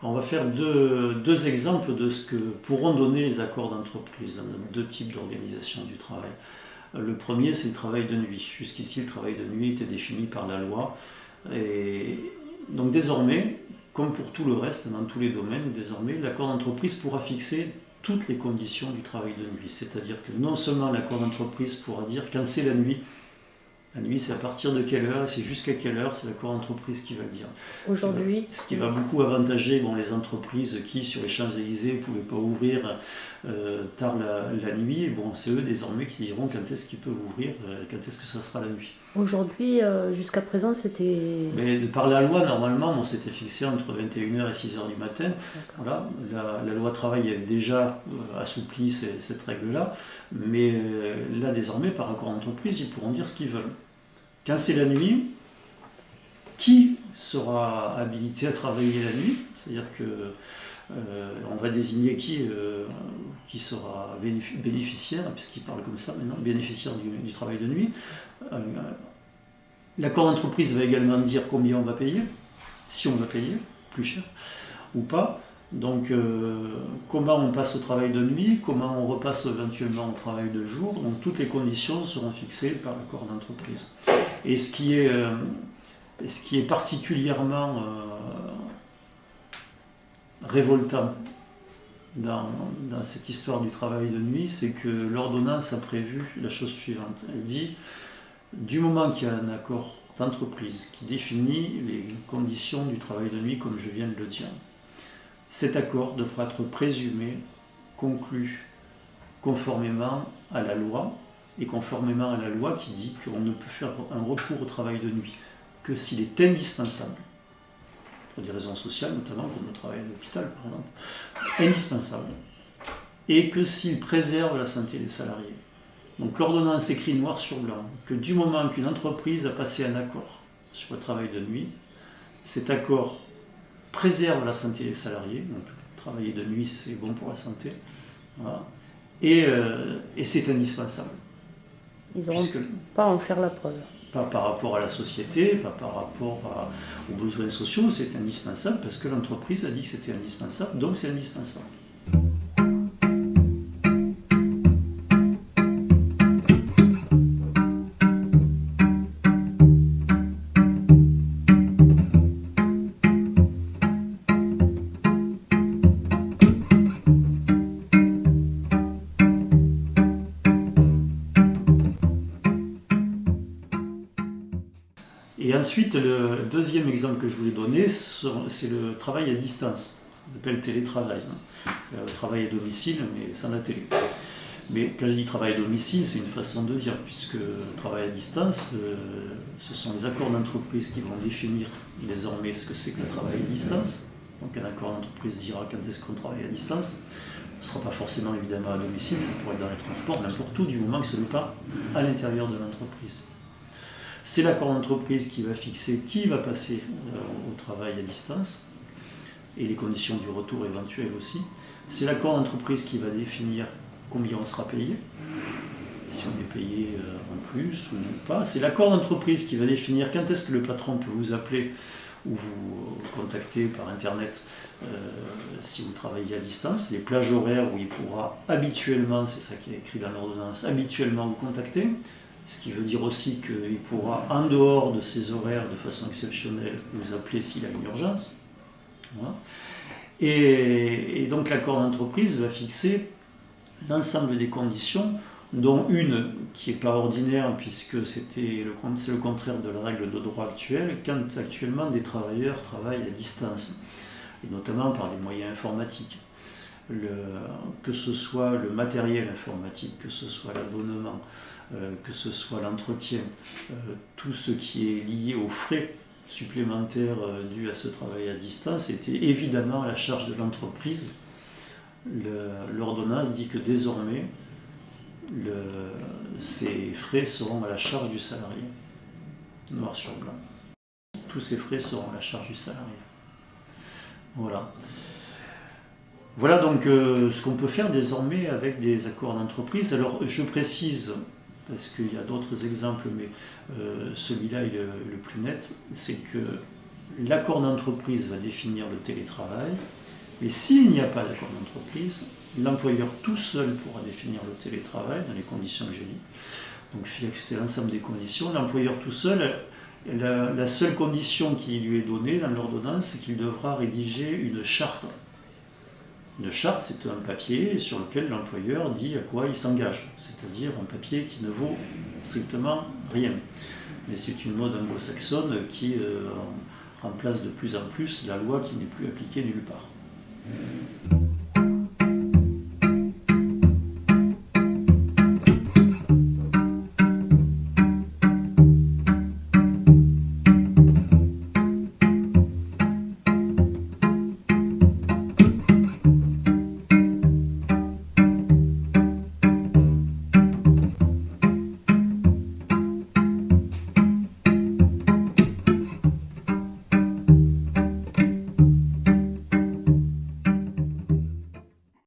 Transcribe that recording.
On va faire deux exemples de ce que pourront donner les accords d'entreprise dans deux types d'organisation du travail. Le premier, c'est le travail de nuit. Jusqu'ici, le travail de nuit était défini par la loi. Et donc désormais, comme pour tout le reste, dans tous les domaines, désormais, l'accord d'entreprise pourra fixer toutes les conditions du travail de nuit. C'est-à-dire que non seulement l'accord d'entreprise pourra dire quand c'est la nuit c'est à partir de quelle heure et c'est jusqu'à quelle heure, c'est l'accord d'entreprise qui va le dire. Aujourd'hui, Ce qui va beaucoup avantager les entreprises qui, sur les Champs-Élysées, ne pouvaient pas ouvrir tard la nuit. C'est eux désormais qui diront quand est-ce qu'ils peuvent ouvrir, quand est-ce que ça sera la nuit. aujourd'hui, jusqu'à présent, c'était... Mais par la loi, normalement, on s'était fixé entre 21h et 6h du matin. Voilà, la loi travail avait déjà assoupli cette règle-là. Mais là, désormais, par accord d'entreprise, ils pourront dire ce qu'ils veulent. Quand c'est la nuit, qui sera habilité à travailler la nuit? C'est-à-dire que on va désigner qui sera bénéficiaire, puisqu'il parle comme ça maintenant, bénéficiaire du travail de nuit. L'accord d'entreprise va également dire combien on va payer, si on va payer, plus cher ou pas. Donc comment on passe au travail de nuit, comment on repasse éventuellement au travail de jour. Donc toutes les conditions seront fixées par l'accord d'entreprise. Et ce qui est particulièrement révoltant dans cette histoire du travail de nuit, c'est que l'ordonnance a prévu la chose suivante. Elle dit, du moment qu'il y a un accord d'entreprise qui définit les conditions du travail de nuit, comme je viens de le dire, cet accord devra être présumé, conclu conformément à la loi, et conformément à la loi qui dit qu'on ne peut faire un recours au travail de nuit que s'il est indispensable, pour des raisons sociales notamment, comme le travail à l'hôpital par exemple, indispensable, et que s'il préserve la santé des salariés. Donc l'ordonnance écrit noir sur blanc que du moment qu'une entreprise a passé un accord sur le travail de nuit, cet accord préserve la santé des salariés, donc travailler de nuit c'est bon pour la santé, voilà, et c'est indispensable. Ils n'auront pas à en faire la preuve. Pas par rapport à la société, pas par rapport aux besoins sociaux, c'est indispensable parce que l'entreprise a dit que c'était indispensable, donc c'est indispensable. Et ensuite, le deuxième exemple que je voulais donner, c'est le travail à distance. On appelle télétravail. Travail à domicile, mais sans la télé. Mais quand je dis travail à domicile, c'est une façon de dire, puisque le travail à distance, ce sont les accords d'entreprise qui vont définir désormais ce que c'est que le travail à distance. Donc un accord d'entreprise dira quand est-ce qu'on travaille à distance. Ce ne sera pas forcément évidemment à domicile, ça pourrait être dans les transports, n'importe où, du moment que ce n'est pas à l'intérieur de l'entreprise. C'est l'accord d'entreprise qui va fixer qui va passer au travail à distance et les conditions du retour éventuel aussi. C'est l'accord d'entreprise qui va définir combien on sera payé, si on est payé en plus ou pas. C'est l'accord d'entreprise qui va définir quand est-ce que le patron peut vous appeler ou vous contacter par internet si vous travaillez à distance, les plages horaires où il pourra habituellement, c'est ça qui est écrit dans l'ordonnance, habituellement vous contacter. Ce qui veut dire aussi qu'il pourra, en dehors de ses horaires, de façon exceptionnelle, vous appeler s'il a une urgence. Voilà. Et donc l'accord d'entreprise va fixer l'ensemble des conditions, dont une qui n'est pas ordinaire, puisque c'est le contraire de la règle de droit actuelle, quand actuellement des travailleurs travaillent à distance, et notamment par des moyens informatiques. Que ce soit le matériel informatique, que ce soit l'abonnement, que ce soit l'entretien, tout ce qui est lié aux frais supplémentaires dus à ce travail à distance était évidemment à la charge de l'entreprise. L'ordonnance dit que désormais, ces frais seront à la charge du salarié, noir sur blanc. Tous ces frais seront à la charge du salarié. Voilà. Voilà donc ce qu'on peut faire désormais avec des accords d'entreprise. Alors je précise, parce qu'il y a d'autres exemples, mais celui-là est le plus net, c'est que l'accord d'entreprise va définir le télétravail, et s'il n'y a pas d'accord d'entreprise, l'employeur tout seul pourra définir le télétravail dans les conditions que j'ai dit. Donc c'est l'ensemble des conditions. L'employeur tout seul, la seule condition qui lui est donnée dans l'ordonnance, c'est qu'il devra rédiger une charte. Une charte, c'est un papier sur lequel l'employeur dit à quoi il s'engage, c'est-à-dire un papier qui ne vaut strictement rien. Mais c'est une mode anglo-saxonne qui remplace de plus en plus la loi qui n'est plus appliquée nulle part.